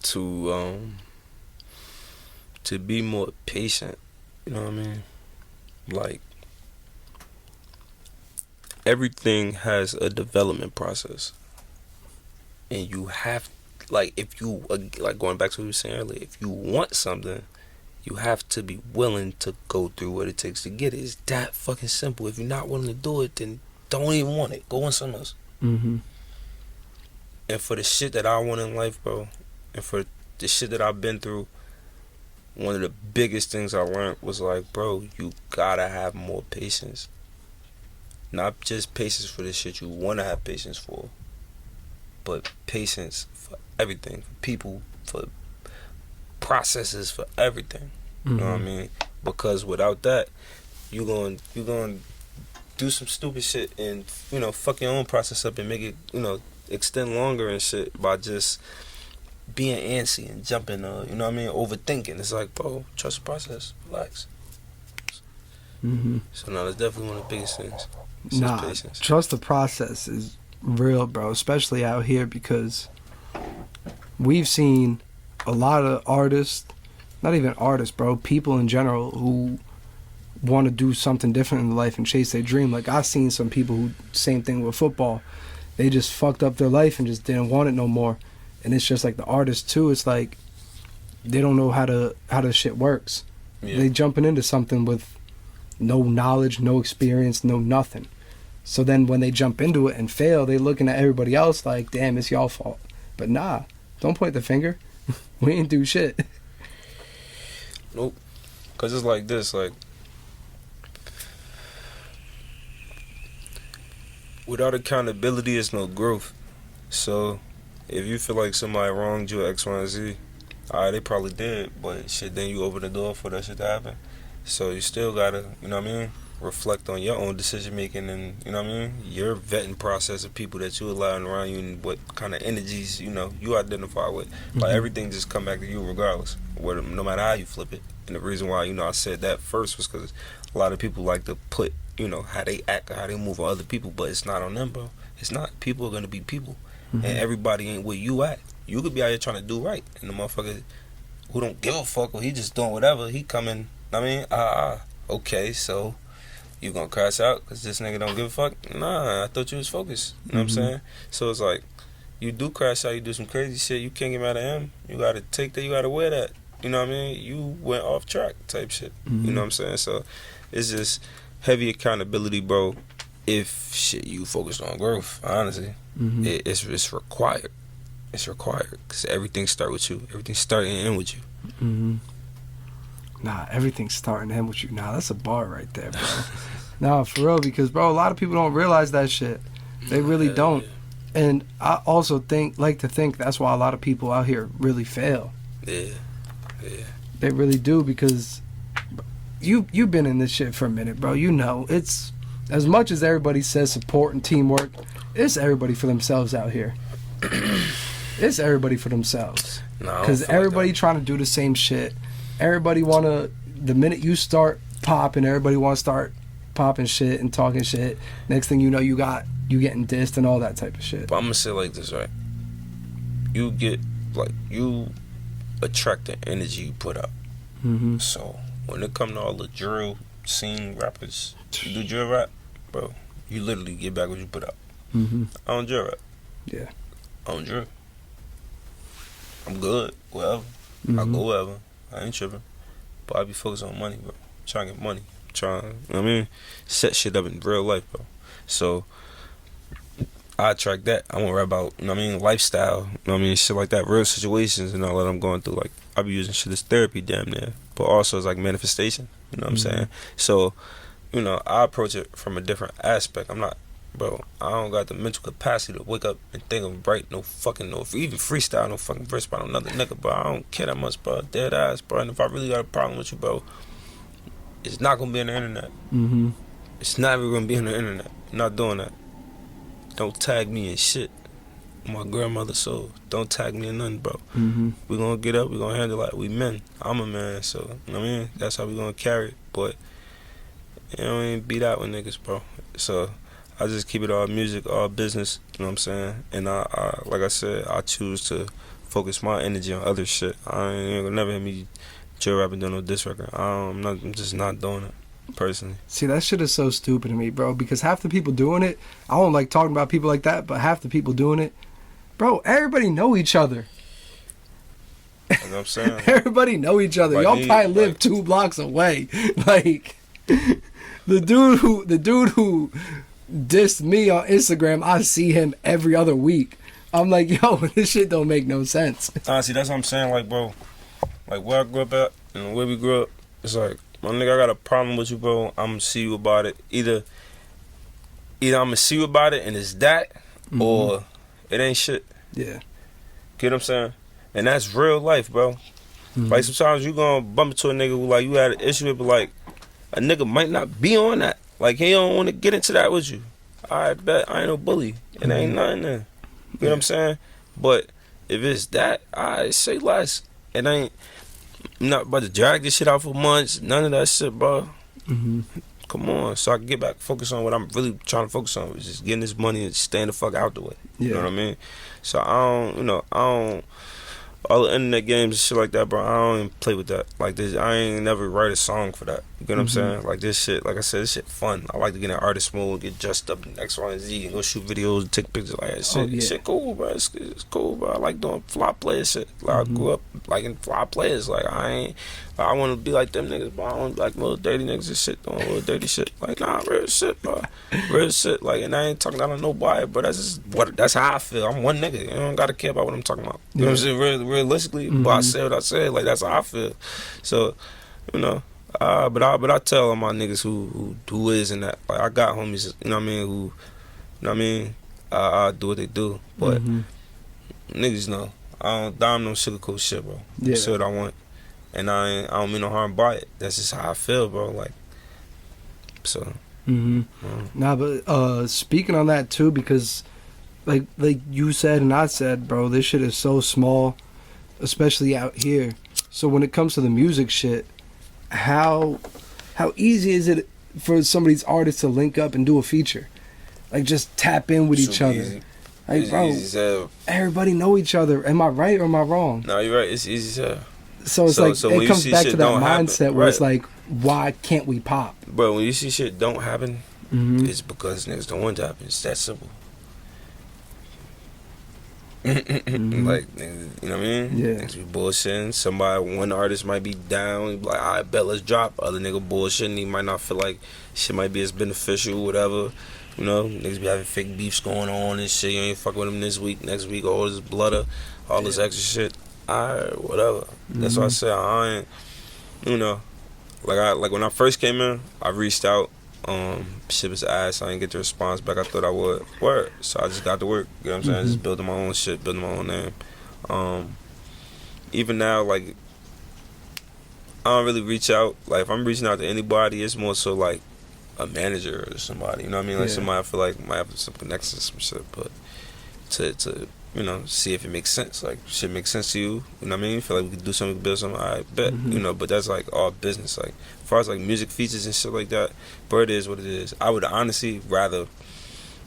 To be more patient, you know what I mean? Like, everything has a development process. And you have, like, if you, like going back to what we were saying earlier, if you want something, you have to be willing to go through what it takes to get it. It's that fucking simple. If you're not willing to do it, then don't even want it. Go on something else. And for the shit that I want in life, bro, and for the shit that I've been through, one of the biggest things I learned was like, bro, you gotta have more patience. Not just patience for the shit you want to have patience for, but patience for everything, for people, for processes, for everything. You know what I mean? Because without that, you going do some stupid shit and, you know, fuck your own process up and make it, you know, extend longer and shit by just being antsy and jumping, you know what I mean, overthinking. It's like, bro, trust the process, relax. So no, that's definitely one of the biggest things. It's just patience. Trust the process is real, bro, especially out here, because we've seen a lot of artists, not even artists, bro, people in general who want to do something different in life and chase their dream. Like, I've seen some people who, same thing with football, they just fucked up their life and just didn't want it no more. And it's just like the artists too, it's like they don't know how the shit works. They jumping into something with no knowledge, no experience, no nothing. So then when they jump into it and fail, they looking at everybody else like, damn, it's y'all fault. But nah, don't point the finger. We ain't do shit. Nope. Cause it's like this, like, without accountability, there's no growth. So if you feel like somebody wronged you, X, Y, and Z, alright, they probably did, but shit, then you open the door for that shit to happen. So you still gotta, you know what I mean, reflect on your own decision making and, you know what I mean, your vetting process of people that you allowing around you and what kind of energies, you know, you identify with. Like, everything just come back to you regardless, no matter how you flip it. And the reason why, you know, I said that first was because a lot of people like to put, you know, how they act or how they move on other people, but it's not on them, bro. It's not. People are gonna be people. And everybody ain't where you at. You could be out here trying to do right, and the motherfucker who don't give a fuck or he just doing whatever, he coming, I mean, okay, so you gonna crash out because this nigga don't give a fuck? Nah, I thought you was focused. You know what I'm saying? So it's like, you do crash out, you do some crazy shit, you can't get mad at him. You gotta take that, you gotta wear that. You know what I mean? You went off track type shit. You know what I'm saying? So it's just heavy accountability, bro. If shit, you focused on growth, honestly, it's required. It's required because everything start with you. Everything start and end with you. Nah, everything's starting and end with you. Nah, that's a bar right there, bro. Nah, for real, because, bro, a lot of people don't realize that shit. They really don't. Yeah. And I also like to think that's why a lot of people out here really fail. Yeah. They really do, because you've been in this shit for a minute, bro. You know, it's, as much as everybody says support and teamwork, it's everybody for themselves out here. It's everybody for themselves. Because everybody trying to do the same shit. Everybody the minute you start popping, everybody want to start popping shit and talking shit. Next thing you know, you getting dissed and all that type of shit. But I'm gonna say it like this, right? You attract the energy you put out. So when it come to all the drill scene rappers, you do drill rap, bro, you literally get back what you put out. I don't drill rap. Yeah. I don't drill. I'm good, wherever. I go wherever. I ain't tripping. But I be focused on money, bro. Trying to get money. You know what I mean? Set shit up in real life, bro. So I attract that. I want to rap about, you know what I mean, lifestyle, you know what I mean, shit like that, real situations and all that I'm going through. Like, I be using shit as therapy damn near, but also as like manifestation, you know what I'm saying? So, you know, I approach it from a different aspect. I'm not, bro, I don't got the mental capacity to wake up and think of write no fucking, no, even freestyle, no fucking verse about another nigga, bro. I don't care that much, bro. Dead ass, bro. And if I really got a problem with you, bro, it's not gonna be on the internet. It's not ever gonna be on the internet. I'm not doing that. Don't tag me in shit. My grandmother, so don't tag me in nothing, bro. We gonna get up, we gonna handle it. We men. I'm a man, so you know what I mean? That's how we gonna carry it. But you know, ain't beat out with niggas, bro. So I just keep it all music, all business, you know what I'm saying? And I like I said, I choose to focus my energy on other shit. I ain't gonna never hear me chill rapping doing no diss record. I'm just not doing it. Personally. See, that shit is so stupid to me, bro, because half the people doing it, I don't like talking about people like that, but half the people doing it, bro, everybody know each other. You know what I'm saying? Everybody know each other. Like Y'all me, probably live like, 2 blocks away. Like, the dude who dissed me on Instagram, I see him every other week. I'm like, yo, this shit don't make no sense. Honestly, that's what I'm saying, like, bro, like where I grew up at and where we grew up, it's like, my nigga, I got a problem with you, bro. I'm gonna see you about it. Either I'm gonna see you about it and it's that, or it ain't shit. Yeah. Get what I'm saying? And that's real life, bro. Like, sometimes you gonna bump into a nigga who, like, you had an issue with, but, like, a nigga might not be on that. Like, he don't want to get into that with you. I bet I ain't no bully. It ain't nothing there. You know what I'm saying? But if it's that, I say less. It ain't. I'm not about to drag this shit out for months. None of that shit, bro. Come on, so I can get back, focus on what I'm really trying to focus on, which is getting this money and staying the fuck out the way. You know what I mean? So I don't, all the internet games and shit like that, bro, I don't even play with that. Like this, I ain't never write a song for that. You know what I'm saying? Like this shit, like I said, this shit fun. I like to get in artist mode, get dressed up in X, Y, and Z, and go shoot videos and take pictures like that shit. Shit cool, bro. It's cool, bro. I like doing fly player shit. Like I grew up liking fly players. Like I want to be like them niggas, but I don't like little dirty niggas and shit, doing little dirty shit. Like, nah, real shit, bro. Real shit. Like, and I ain't talking out of nobody, but that's how I feel. I'm one nigga. You don't gotta care about what I'm talking about. You know what I'm saying? Realistically, but I say what I say. Like, that's how I feel. So, you know, but I tell all my niggas who is in that. Like, I got homies, you know what I mean, who, you know what I mean, I do what they do, but niggas know. I don't no sugarcoat shit, bro. I say what I want. And I don't mean no harm by it. That's just how I feel, bro. Like, so. Nah, but speaking on that too, because like you said and I said, bro, this shit is so small, especially out here. So when it comes to the music shit, how easy is it for some of these artists to link up and do a feature? Like, just tap in with each other. Easy. Like, it's bro, easy, everybody know each other. Am I right or am I wrong? No, you're right. It's easy as hell. So it's it comes back to that mindset where it's like, why can't we pop? Bro, when you see shit don't happen, it's because niggas don't want it to happen. It's that simple. Like, niggas, you know what I mean? Yeah. Niggas be bullshitting. One artist might be down. He be like, I bet let's drop. Other nigga bullshitting. He might not feel like shit might be as beneficial, whatever. You know, niggas be having fake beefs going on and shit. You ain't fucking with them this week, next week, all this blooder, all this extra shit. Whatever. That's why I say I ain't, you know, like when I first came in, I reached out, shit was ass, I didn't get the response back I thought I would. Word. So I just got to work, you know what I'm saying? Just building my own shit, building my own name. Even now, like, I don't really reach out. Like, if I'm reaching out to anybody, it's more so like a manager or somebody, you know what I mean? Like somebody I feel like might have some connections, some shit, but to you know, see if it makes sense. Like, shit makes sense to you. You know what I mean? You feel like we could do something, build something, I bet. You know, but that's like all business. Like, as far as like music features and shit like that, but it is what it is. I would honestly rather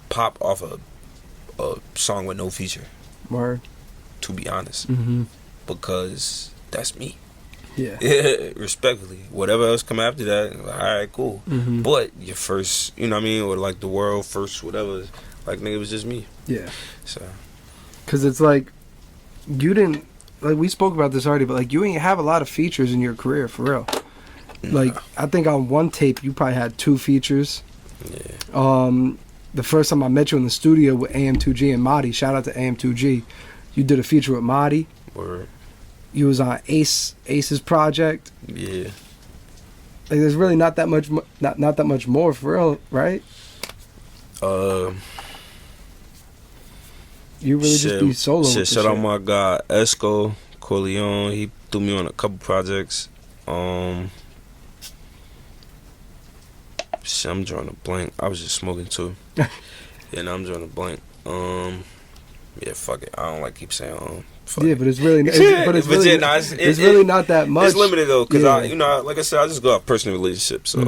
pop off a song with no feature. Word. To be honest. Because that's me. Yeah. Respectfully. Whatever else come after that, like, all right, cool. But your first, you know what I mean? Or like the world first, whatever. Like, nigga, it was just me. Yeah. So. Because it's like, you didn't, like, we spoke about this already, but like, you ain't have a lot of features in your career, for real. Like, I think on one tape, you probably had 2 features. Yeah. the first time I met you in the studio with AM2G and Marty, shout out to AM2G, you did a feature with Marty. Word. You was on Ace's project. Yeah. Like, there's really not that much more for real, right? You really just be solo. Shit, shout out my guy Esco Corleone. He threw me on a couple projects. Shit, I'm drawing a blank. I was just smoking too. Yeah, now I'm drawing a blank. Yeah, fuck it. I don't like keep saying Yeah, but it's really, it's really not that much. It's limited though, cause I, you know, like I said, I just go out personal relationships. So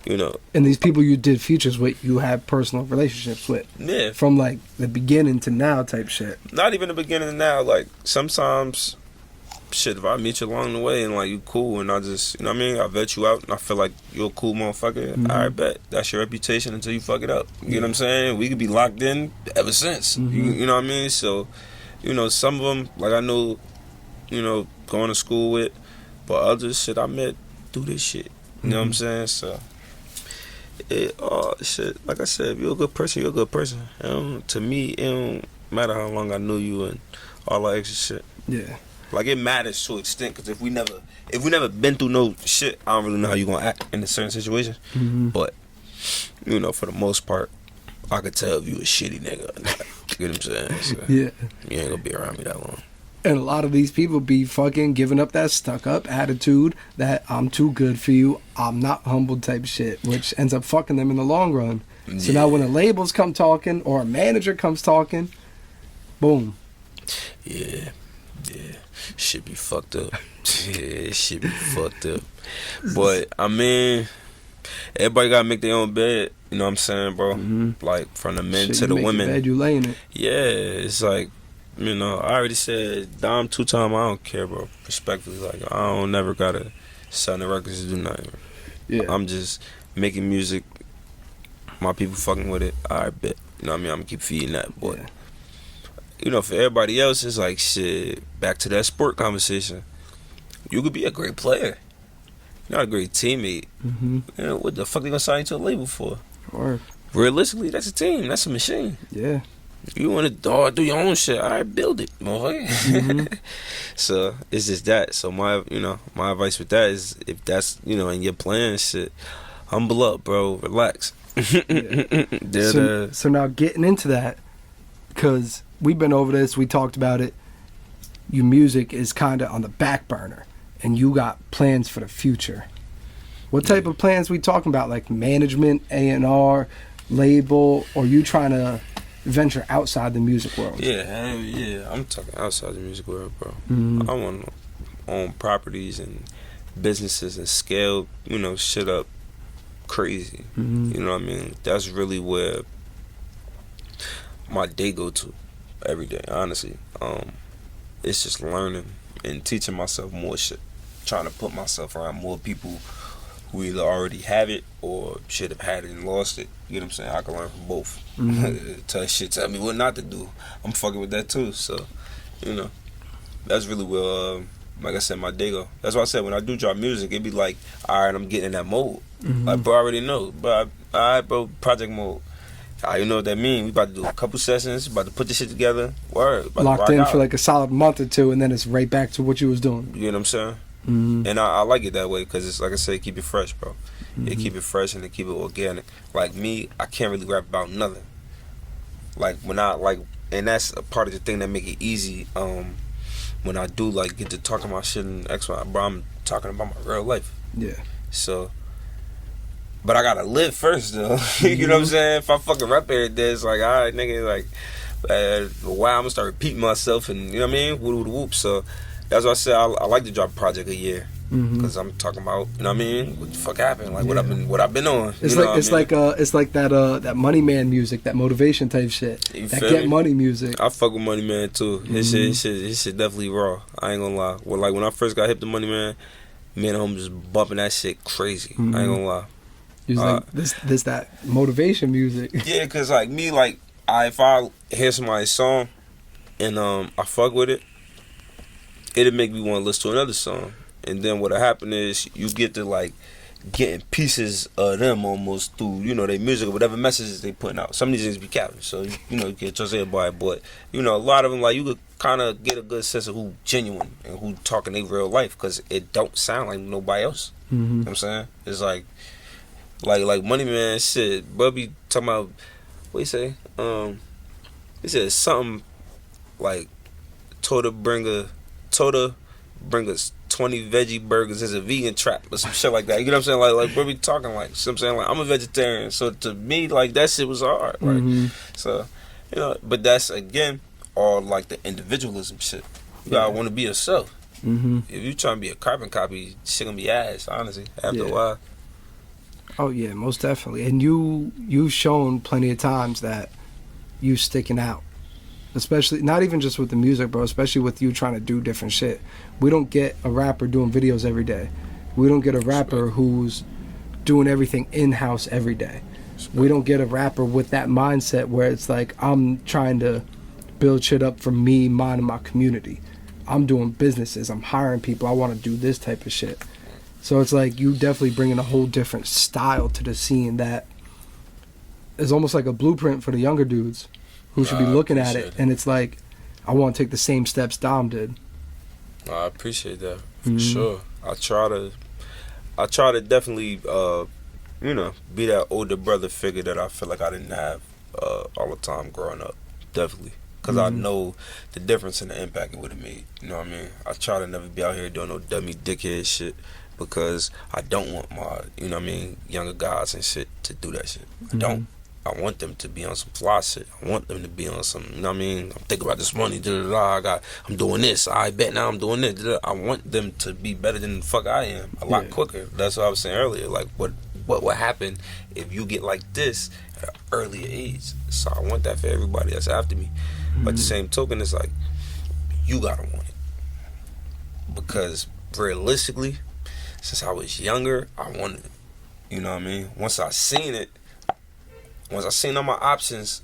you know, and these people you did features with, you have personal relationships with. Yeah. From like the beginning to now type shit. Not even the beginning to now. Like sometimes, shit, if I meet you along the way and like you cool and I just, you know what I mean, I vet you out and I feel like you're a cool motherfucker. I bet that's your reputation until you fuck it up. You know what I'm saying? We could be locked in ever since. You know what I mean? So, you know, some of them, like I know, you know, going to school with, but others, shit, I met through this shit. You know what I'm saying? So, shit, like I said, if you're a good person, you're a good person. To me, it don't matter how long I knew you and all that extra shit. Yeah. Like, it matters to an extent, because if we never been through no shit, I don't really know how you gonna act in a certain situation. But, you know, for the most part, I could tell if you a shitty nigga or not. You know what I'm saying? So, yeah. You ain't gonna be around me that long. And a lot of these people be fucking giving up that stuck-up attitude that I'm too good for you, I'm not humble type shit, which ends up fucking them in the long run. So now when the labels come talking or a manager comes talking, boom. Yeah. Shit be fucked up. Yeah, shit be fucked up. But, I mean, everybody gotta make their own bed. You know what I'm saying, bro? Like, from the men to the women. Your bed, you laying it. Yeah, it's like, you know, I already said Dom2Time, I don't care, bro. Respectfully, like, I don't never gotta sign the records to do nothing. Yeah. I'm just making music. My people fucking with it. I bet. You know what I mean? I'm gonna keep feeding that. But, you know, for everybody else, it's like, shit, back to that sport conversation. You could be a great player. You're not a great teammate. You know, what the fuck they gonna sign you to a label for? Or realistically, that's a team. That's a machine. Yeah. You want to do your own shit, all right, build it, motherfucker. So it's just that. So my advice with that is, if that's, you know, and you're playing shit, humble up, bro. Relax. So now getting into that, because we've been over this, we talked about it. Your music is kind of on the back burner, and you got plans for the future. What type of plans we talking about? Like management, A&R, label, or you trying to venture outside the music world? Yeah, I'm talking outside the music world, bro. I want to own properties and businesses and scale, you know, shit up crazy. You know what I mean? That's really where my day go to every day, honestly. It's just learning and teaching myself more shit, trying to put myself around more people who either already have it or should have had it and lost it. You know what I'm saying? I can learn from both. Tell me what not to do. I'm fucking with that too. So, you know, that's really where, like I said, my day go. That's why I said when I do drop music, it be like, all right, I'm getting in that mode. Like, bro, I already know. But all right, bro, project mode. You know what that mean? We about to do a couple sessions, about to put this shit together. Word. Locked in for like a solid month or two, and then it's right back to what you was doing. You know what I'm saying? And I like it that way, because it's like I say, keep it fresh, bro. It keep it fresh and it keep it organic. Like me, I can't really rap about nothing. Like when and that's a part of the thing that make it easy. When I do like get to talking about shit and X, Y, bro, I'm talking about my real life. Yeah. So, but I gotta live first though. You know what I'm saying? If I fucking rap every day, it's like, all right, nigga, like, why I'm gonna start repeating myself and you know what I mean? Whoop. So. That's why I said I like to drop a project a year, because I'm talking about, you know what I mean, what the fuck happened, like what I've been on. It's like that Money Man music, that motivation type shit, that Get Money music. I fuck with Money Man too. His shit definitely raw. I ain't gonna lie. Well, like when I first got hip to Money Man, me and him just bumping that shit crazy. I ain't gonna lie. He was like this that motivation music. Yeah, cause like me, like if I hear somebody's song and I fuck with it, it'll make me want to listen to another song. And then what'll happen is you get to like getting pieces of them almost through, you know, their music or whatever messages they putting out. Some of these things be capping, so you know, you can't trust everybody, but you know, a lot of them, like, you could kind of get a good sense of who genuine and who talking their real life, because it don't sound like nobody else. You know what I'm saying? It's like Money Man shit, bro be talking about, what he say? He said something like Tota bring us 20 veggie burgers as a vegan trap or some shit like that. You know what I'm saying? Like bro be talking like, you know what I'm saying? Like, I'm a vegetarian, so to me, like, that shit was hard. Right? So, you know, but that's again all like the individualism shit. You gotta want to be yourself. If you trying to be a carbon copy, shit gonna be ass, honestly, after a while. Oh yeah, most definitely. And you've shown plenty of times that you sticking out. Especially, not even just with the music, bro, especially with you trying to do different shit. We don't get a rapper doing videos every day. We don't get a rapper who's doing everything in-house every day. We don't get a rapper with that mindset where it's like, I'm trying to build shit up for me, mine, and my community. I'm doing businesses. I'm hiring people. I want to do this type of shit. So it's like, you definitely bringing a whole different style to the scene that is almost like a blueprint for the younger dudes who should be looking at it. And it's like, I want to take the same steps Dom did. I appreciate that, for sure. I try to definitely, you know, be that older brother figure that I feel like I didn't have all the time growing up. Definitely. Because I know the difference and the impact it would have made. You know what I mean? I try to never be out here doing no dummy dickhead shit, because I don't want my, you know what I mean, younger guys and shit to do that shit. I don't. I want them to be on some fly shit. I want them to be on some, you know what I mean? I'm thinking about this money, I'm doing this. I bet now I'm doing this. I want them to be better than the fuck I am, a lot quicker. That's what I was saying earlier. Like, what would happen if you get like this at an earlier age? So I want that for everybody that's after me. But the same token, it's like, you gotta want it. Because realistically, since I was younger, I wanted it. You know what I mean? Once I seen all my options,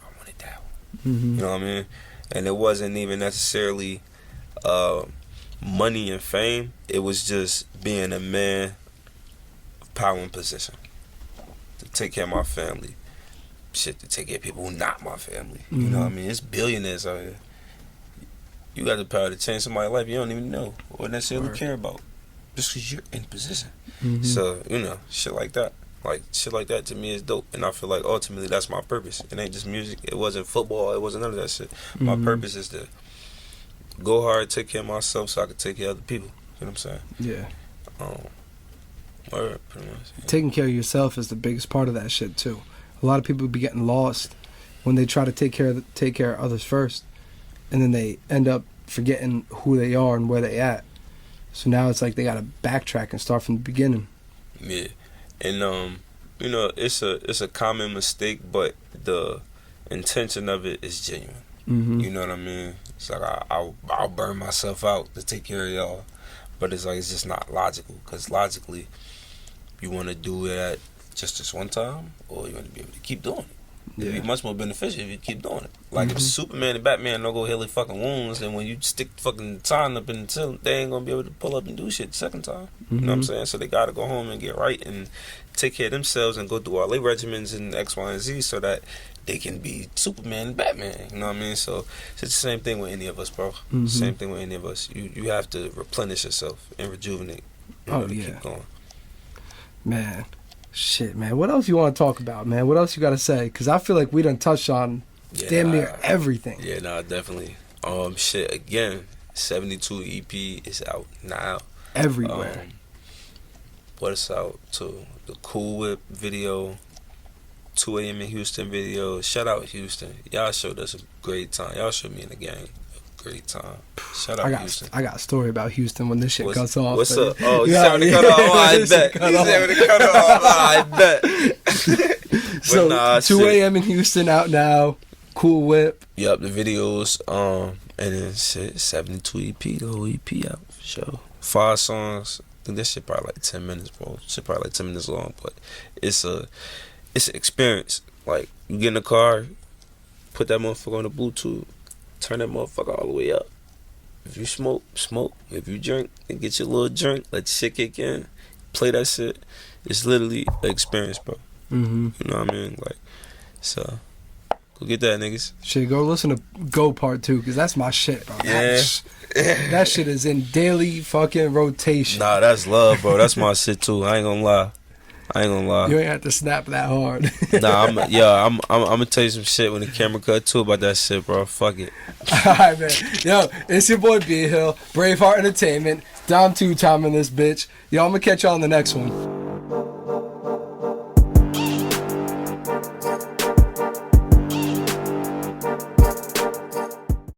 I wanted that one. You know what I mean? And it wasn't even necessarily money and fame. It was just being a man of power and position. To take care of my family. Shit, to take care of people who not my family. You know what I mean? It's billionaires out here. You got the power to change somebody's life you don't even know or necessarily care about. Just because you're in position. So, you know, shit like that. Like, shit like that to me is dope. And I feel like ultimately that's my purpose. It ain't just music. It wasn't football. It wasn't none of that shit. My purpose is to go hard, take care of myself so I can take care of other people. You know what I'm saying? Yeah. Word, pretty much. Yeah. Taking care of yourself is the biggest part of that shit, too. A lot of people be getting lost when they try to take care of others first. And then they end up forgetting who they are and where they at. So now it's like they got to backtrack and start from the beginning. Yeah. And you know, it's a common mistake, but the intention of it is genuine. You know what I mean? It's like I'll burn myself out to take care of y'all, but it's like, it's just not logical. Because logically, you want to do it just this one time, or you want to be able to keep doing it. It'd be much more beneficial if you keep doing it. Like, if Superman and Batman don't go heal their fucking wounds, and when you stick fucking time up in the they ain't gonna be able to pull up and do shit the second time. You know what I'm saying? So they gotta go home and get right and take care of themselves and go through all their regimens and X, Y, and Z so that they can be Superman and Batman. You know what I mean? So it's the same thing with any of us, bro. Same thing with any of us. You have to replenish yourself and rejuvenate. To keep going. Man. Shit, man. What else you want to talk about, man? What else you got to say? Because I feel like we done touched on damn near everything. Yeah, nah, definitely. Shit, again, 72 EP is out now. Everywhere. What is out to? The Cool Whip video, 2 a.m. in Houston video. Shout out Houston. Y'all showed us a great time. Y'all showed me in the gang a great time. Shout out Houston. I got a story about Houston when this shit cuts off. What's up? Oh, you said when it cut off? Oh, I bet. You said when it cut off? I bet. So, nah, 2 a.m. in Houston out now. Cool Whip. Yup, the videos. And then shit, 72 EP, the whole EP out for sure. 5 songs. I think this shit probably like 10 minutes, bro. Shit probably like 10 minutes long, but it's an experience. Like, you get in the car, put that motherfucker on the Bluetooth, turn that motherfucker all the way up. If you smoke, smoke. If you drink, then get your little drink, let your shit kick in. play that shit, it's literally an experience, bro. Mm-hmm. You know what I mean? Like, so go get that, niggas. Shit, go listen to Go Part 2, because that's my shit, bro. Yeah. That shit is in daily fucking rotation. Nah, that's love, bro. That's my shit too. I ain't gonna lie. You ain't have to snap that hard. Nah, I'm gonna tell you some shit when the camera cut too about that shit, bro. Fuck it. Alright, man. Yo, it's your boy B Hill, Braveheart Entertainment, Dom2Time in this bitch. Yo, I'm gonna catch y'all on the next one.